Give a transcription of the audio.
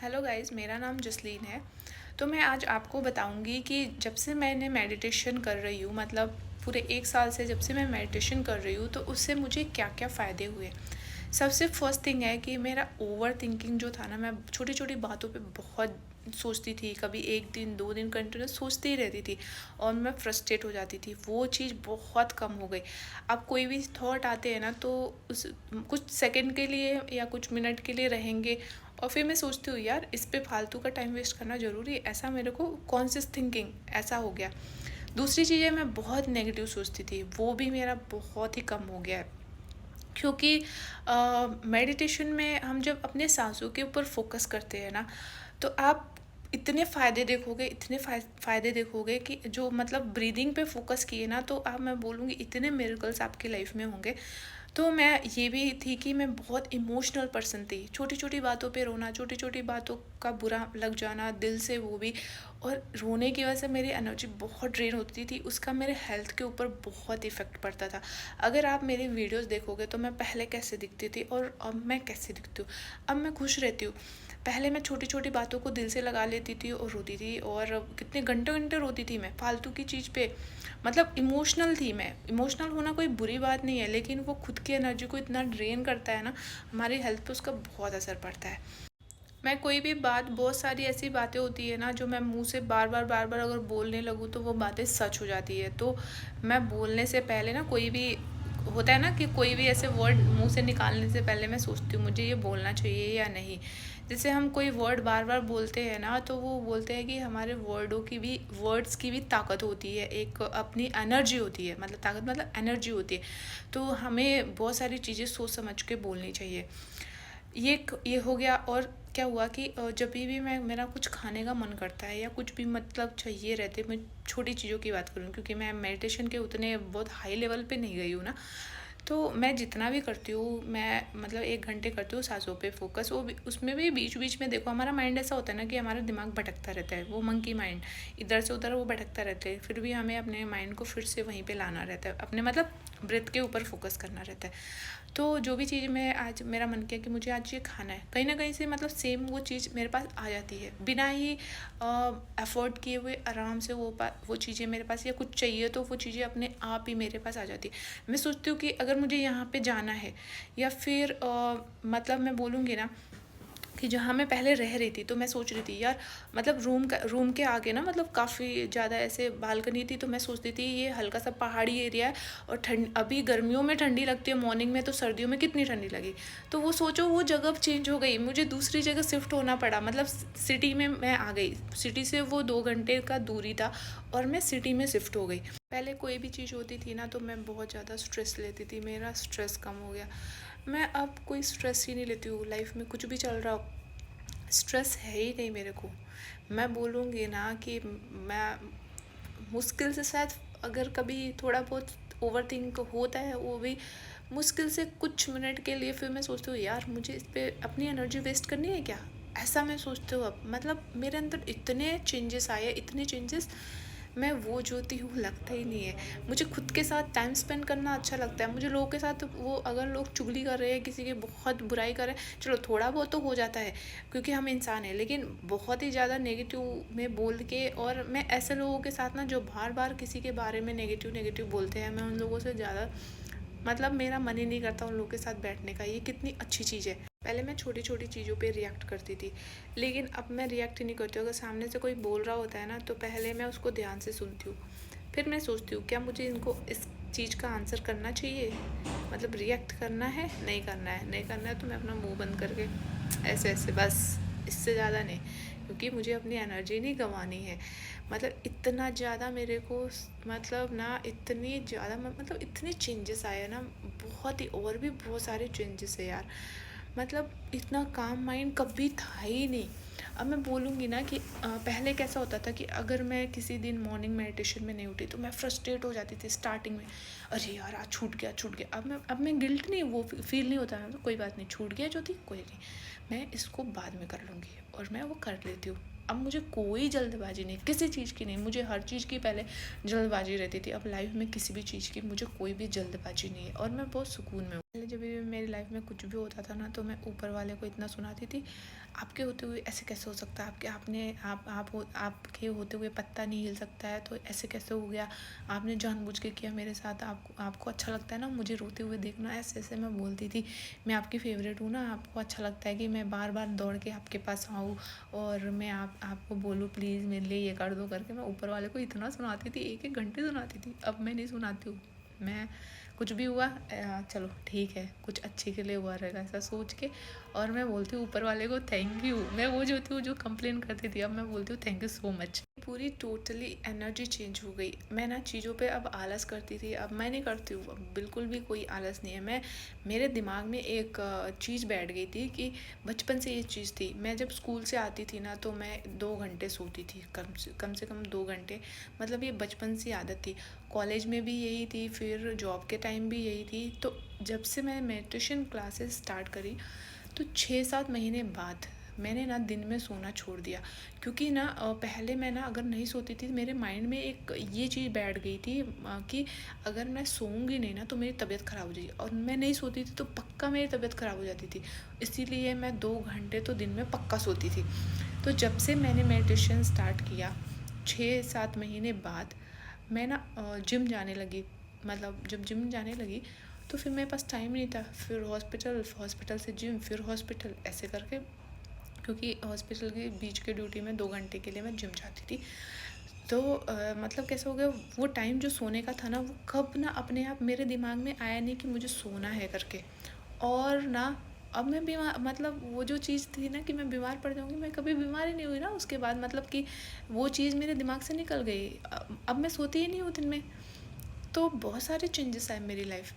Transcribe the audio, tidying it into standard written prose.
Hello guys, मेरा नाम जसलीन है। तो मैं आज आपको बताऊंगी कि जब से मैंने मेडिटेशन कर रही हूँ, मतलब पूरे 1 साल से जब से मैं मेडिटेशन कर रही हूँ, तो उससे मुझे क्या क्या फ़ायदे हुए। सबसे फर्स्ट थिंग है कि मेरा ओवर थिंकिंग जो था ना, मैं छोटी छोटी बातों पे बहुत सोचती थी। कभी 1 दिन 2 दिन कंटिन्यूस सोचती ही रहती थी और मैं फ्रस्ट्रेट हो जाती थी। वो चीज़ बहुत कम हो गई। अब कोई भी थॉट आते हैं ना, तो उस कुछ सेकंड के लिए या कुछ मिनट के लिए रहेंगे और फिर मैं सोचती हूँ, यार इस पे फालतू का टाइम वेस्ट करना ज़रूरी है? ऐसा मेरे को कॉन्शियस थिंकिंग ऐसा हो गया। दूसरी चीज़ है, मैं बहुत नेगेटिव सोचती थी, वो भी मेरा बहुत ही कम हो गया है। क्योंकि मेडिटेशन में हम जब अपने सांसों के ऊपर फोकस करते हैं ना, तो आप इतने फ़ायदे देखोगे, इतने फ़ायदे देखोगे कि जो मतलब ब्रीदिंग पे फोकस किए ना, तो आप मैं बोलूँगी इतने मिरेकल्स आपकी लाइफ में होंगे। तो मैं ये भी थी कि मैं बहुत इमोशनल पर्सन थी। छोटी छोटी बातों पे रोना, छोटी छोटी बातों का बुरा लग जाना दिल से, वो भी। और रोने की वजह से मेरी एनर्जी बहुत ड्रेन होती थी, उसका मेरे हेल्थ के ऊपर बहुत इफ़ेक्ट पड़ता था। अगर आप मेरी वीडियोस देखोगे तो मैं पहले कैसे दिखती थी और अब मैं कैसे दिखती हूँ। अब मैं खुश रहती हूँ। पहले मैं छोटी छोटी बातों को दिल से लगा लेती थी और रोती थी, और कितने घंटे घंटे रोती थी मैं फालतू की चीज़ पे। मतलब इमोशनल थी मैं। इमोशनल होना कोई बुरी बात नहीं है, लेकिन वो खुद की एनर्जी को इतना ड्रेन करता है ना, हमारी हेल्थ पे उसका बहुत असर पड़ता है। मैं कोई भी बात, बहुत सारी ऐसी बातें होती है ना जो मैं मुंह से बार बार अगर बोलने लगूँ तो वो बातें सच हो जाती है। तो मैं बोलने से पहले ना, कोई भी होता है ना कि कोई भी ऐसे वर्ड मुंह से निकालने से पहले मैं सोचती हूँ मुझे ये बोलना चाहिए या नहीं। जैसे हम कोई वर्ड बार बार बोलते हैं ना, तो वो बोलते हैं कि हमारे वर्ड्स की भी ताकत होती है, एक अपनी एनर्जी होती है। मतलब ताकत मतलब एनर्जी होती है। तो हमें बहुत सारी चीज़ें सोच समझ के बोलनी चाहिए। ये हो गया। और क्या हुआ कि जब भी मैं, मेरा कुछ खाने का मन करता है या कुछ भी मतलब चाहिए रहते, मैं छोटी चीज़ों की बात करूँ क्योंकि मैं मेडिटेशन के उतने बहुत हाई लेवल पे नहीं गई हूँ ना। तो मैं जितना भी करती हूँ, मैं मतलब 1 घंटे करती हूँ सांसों पे फोकस। वो भी, उसमें भी बीच बीच में देखो, हमारा माइंड ऐसा होता है ना कि हमारा दिमाग भटकता रहता है, वो मंकी माइंड इधर से उधर वो भटकता रहता है। फिर भी हमें अपने माइंड को फिर से वहीं पे लाना रहता है, अपने मतलब ब्रेथ के ऊपर फोकस करना रहता है। तो जो भी चीज़ मैं आज, मेरा मन किया कि मुझे आज ये खाना है, कहीं ना कहीं से मतलब सेम वो चीज़ मेरे पास आ जाती है बिना ही एफर्ट किए हुए। आराम से वो चीज़ें मेरे पास, या कुछ चाहिए तो वो चीज़ें अपने आप ही मेरे पास आ जाती है। मैं सोचती हूँ कि अगर मुझे यहाँ पे जाना है, या फिर मतलब मैं बोलूँगी ना कि जहाँ मैं पहले रह रही थी, तो मैं सोच रही थी यार, मतलब रूम के आगे ना, मतलब काफ़ी ज़्यादा ऐसे बालकनी थी। तो मैं सोचती थी ये हल्का सा पहाड़ी एरिया है, और ठंड अभी गर्मियों में ठंडी लगती है मॉर्निंग में, तो सर्दियों में कितनी ठंडी लगी। तो वो सोचो, वो जगह चेंज हो गई, मुझे दूसरी जगह शिफ्ट होना पड़ा। मतलब सिटी में मैं आ गई, सिटी से वो 2 घंटे का दूरी था और मैं सिटी में शिफ्ट हो गई। पहले कोई भी चीज़ होती थी ना, तो मैं बहुत ज़्यादा स्ट्रेस लेती थी, मेरा स्ट्रेस कम हो गया। मैं अब कोई स्ट्रेस ही नहीं लेती हूँ लाइफ में, कुछ भी चल रहा हो, स्ट्रेस है ही नहीं मेरे को। मैं बोलूँगी ना कि मैं मुश्किल से शायद, अगर कभी थोड़ा बहुत ओवर थिंक होता है, वो भी मुश्किल से कुछ मिनट के लिए, फिर मैं सोचती हूँ यार मुझे इस पर अपनी एनर्जी वेस्ट करनी है क्या? ऐसा मैं सोचती हूँ अब। मतलब मेरे अंदर इतने चेंजेस आए, इतने चेंजेस, मैं वो जो थी वो लगता ही नहीं है। मुझे खुद के साथ टाइम स्पेंड करना अच्छा लगता है। मुझे लोगों के साथ, वो अगर लोग चुगली कर रहे हैं, किसी की बहुत बुराई कर रहे हैं, चलो थोड़ा बहुत तो हो जाता है क्योंकि हम इंसान हैं, लेकिन बहुत ही ज़्यादा नेगेटिव में बोल के, और मैं ऐसे लोगों के साथ ना जो बार बार किसी के बारे में नेगेटिव नेगेटिव बोलते हैं, मैं उन लोगों से ज़्यादा, मतलब मेरा मन ही नहीं करता उन लोगों के साथ बैठने का। ये कितनी अच्छी चीज़ है। पहले मैं छोटी छोटी चीज़ों पे रिएक्ट करती थी, लेकिन अब मैं रिएक्ट ही नहीं करती हूँ। अगर सामने से कोई बोल रहा होता है ना, तो पहले मैं उसको ध्यान से सुनती हूँ, फिर मैं सोचती हूँ क्या मुझे इनको इस चीज़ का आंसर करना चाहिए, मतलब रिएक्ट करना है, नहीं करना है। नहीं करना है तो मैं अपना मुंह बंद करके ऐसे ऐसे बस, इससे ज़्यादा नहीं, क्योंकि मुझे अपनी एनर्जी नहीं गंवानी है। मतलब इतना ज़्यादा मेरे को, मतलब ना इतनी ज़्यादा, मतलब इतने चेंजेस आए हैं ना, बहुत ही, और भी बहुत सारे चेंजेस है यार। मतलब इतना काम माइंड कभी था ही नहीं। अब मैं बोलूँगी ना कि पहले कैसा होता था कि अगर मैं किसी दिन मॉर्निंग मेडिटेशन में नहीं उठी, तो मैं फ्रस्ट्रेट हो जाती थी स्टार्टिंग में। अरे यार आज छूट गया, छूट गया। अब मैं गिल्ट नहीं, वो फील नहीं होता है, तो कोई बात नहीं, छूट गया जो थी कोई नहीं, मैं इसको बाद में कर लूँगी, और मैं वो कर लेती हूँ। अब मुझे कोई जल्दबाजी नहीं, किसी चीज़ की नहीं। मुझे हर चीज़ की पहले जल्दबाजी रहती थी, अब लाइफ में किसी भी चीज़ की मुझे कोई भी जल्दबाजी नहीं है, और मैं बहुत सुकून में हूँ। पहले जब भी मेरी लाइफ में कुछ भी होता था ना, तो मैं ऊपर वाले को इतना सुनाती थी, आपके होते हुए ऐसे कैसे हो सकता है, आपके होते हुए पत्ता नहीं हिल सकता है, तो ऐसे कैसे हो गया, आपने जानबूझ के किया मेरे साथ, आपको अच्छा लगता है ना मुझे रोते हुए देखना, ऐसे ऐसे मैं बोलती थी। मैं आपकी फेवरेट हूँ ना, आपको अच्छा लगता है कि मैं बार बार दौड़ के आपके पास आऊँ और मैं आपको बोलूँ प्लीज़ मेरे लिए ये कर दो करके। मैं ऊपर वाले को इतना सुनाती थी, एक एक घंटे सुनाती थी। अब मैं नहीं सुनाती हूँ। मैं कुछ भी हुआ चलो ठीक है, कुछ अच्छे के लिए हुआ रहेगा ऐसा सोच के, और मैं बोलती हूँ ऊपर वाले को थैंक यू। मैं वो जो थी जो कंप्लेन करती थी, अब मैं बोलती हूँ थैंक यू सो मच। पूरी टोटली एनर्जी चेंज हो गई। मैं ना चीज़ों पे अब आलस करती थी, अब मैं नहीं करती हूँ, अब बिल्कुल भी कोई आलस नहीं है। मेरे दिमाग में एक चीज़ बैठ गई थी कि बचपन से ये चीज़ थी। मैं जब स्कूल से आती थी ना, तो मैं 2 घंटे सोती थी, कम से कम 2 घंटे। मतलब ये बचपन से आदत थी। कॉलेज में भी यही थी, फिर जॉब के टाइम भी यही थी। तो जब से मैं मेडिटेशन क्लासेस स्टार्ट करी, तो 6-7 महीने बाद मैंने ना दिन में सोना छोड़ दिया। क्योंकि ना पहले मैं ना अगर नहीं सोती थी, मेरे माइंड में एक ये चीज़ बैठ गई थी कि अगर मैं सोऊंगी नहीं ना तो मेरी तबीयत ख़राब हो जाएगी, और मैं नहीं सोती थी तो पक्का मेरी तबीयत ख़राब हो जाती थी। इसीलिए मैं 2 घंटे तो दिन में पक्का सोती थी। तो जब से मैंने मेडिटेशन स्टार्ट किया, 6-7 महीने बाद मैं ना जिम जाने लगी। मतलब जब जिम जाने लगी तो फिर मेरे पास टाइम नहीं था। फिर हॉस्पिटल से जिम, फिर हॉस्पिटल, ऐसे करके। क्योंकि हॉस्पिटल के बीच के ड्यूटी में 2 घंटे के लिए मैं जिम जाती थी। तो मतलब कैसा हो गया, वो टाइम जो सोने का था ना, वो कब ना अपने आप मेरे दिमाग में आया नहीं कि मुझे सोना है करके। और ना अब मैं बीमार, मतलब वो जो चीज़ थी ना कि मैं बीमार पड़ जाऊँगी, मैं कभी बीमार ही नहीं हुई ना उसके बाद। मतलब कि वो चीज़ मेरे दिमाग से निकल गई। अब मैं सोती ही नहीं हूँ दिन में। तो बहुत सारे चेंजेस आए मेरी लाइफ में।